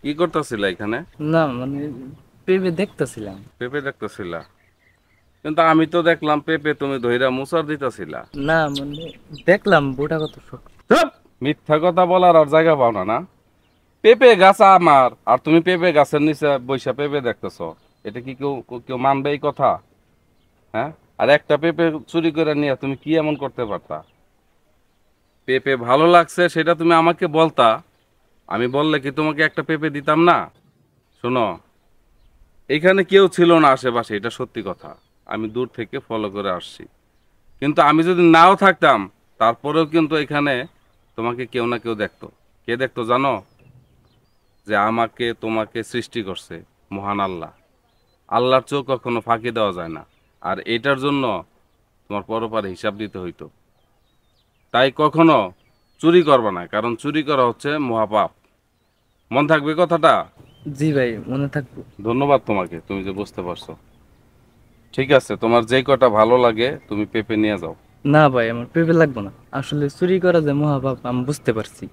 কি করতেছিলা এখানে? না মানে পেঁপে দেখতেছিলাম। পেঁপে দেখতেছিলা? কিন্তু আমি তো দেখলাম পেঁপে তুমি ধইরা মুসার দিতেছিলা। না মানে দেখলাম বোটা কত শক্ত। চুপ! মিথ্যা কথা বলার আর জায়গা পাও না না? পেঁপে গাছ আমার, আর তুমি পেঁপে গাছের নিচে বৈশা পেঁপে দেখতেছো। এটা কি কেউ কেউ মানবে এই কথা? হ্যাঁ? আর একটা পেঁপে চুরি করে নিয়ে তুমি কি এমন করতে পারতা? পেঁপে ভালো লাগছে সেটা তুমি আমাকে বলতা। আমি বললে কি তোমাকে একটা পেঁপে দিতাম না? শোনো, এখানে কেউ ছিল না আশেপাশে, এটা সত্যি কথা। আমি দূর থেকে ফলো করে আসছি। কিন্তু আমি যদি নাও থাকতাম, তারপরেও কিন্তু এখানে তোমাকে কেউ না কেউ দেখতো। কে দেখতো জানো? যে আমাকে তোমাকে সৃষ্টি করছে মহান আল্লাহ। আল্লাহর চোখ কখনো ফাঁকি দেওয়া যায় না। আর এটার জন্য তোমার পরপারে হিসাব দিতে হইতো। তাই কখনো চুরি করবে না, কারণ চুরি করা হচ্ছে মহাপাপ। মন থাকবে কথাটা? জি ভাই, মনে থাকবো। ধন্যবাদ তোমাকে, তুমি যে বুঝতে পারছো। ঠিক আছে, তোমার যেই কটা ভালো লাগে তুমি পেপে নিয়ে যাও। না ভাই, আমার পেঁপে লাগবে না। আসলে চুরি করা যে মহাপাপ আমি বুঝতে পারছি।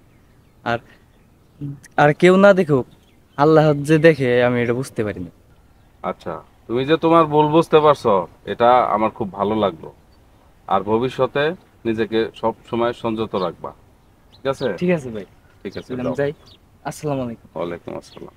আর আর কেউ না দেখুক, আল্লাহ যে দেখে আমি এটা বুঝতে পারিনি। আচ্ছা, তুমি যে তোমার ভুল বুঝতে পারছো, এটা আমার খুব ভালো লাগলো। আর ভবিষ্যতে নিজেকে সব সময় সংযত রাখবা। ঠিক আছে? ঠিক আছে ভাই, ঠিক আছে, তাহলে আমি যাও। যাই। আসসালামু আলাইকুম। ওয়ালাইকুম আসসালাম।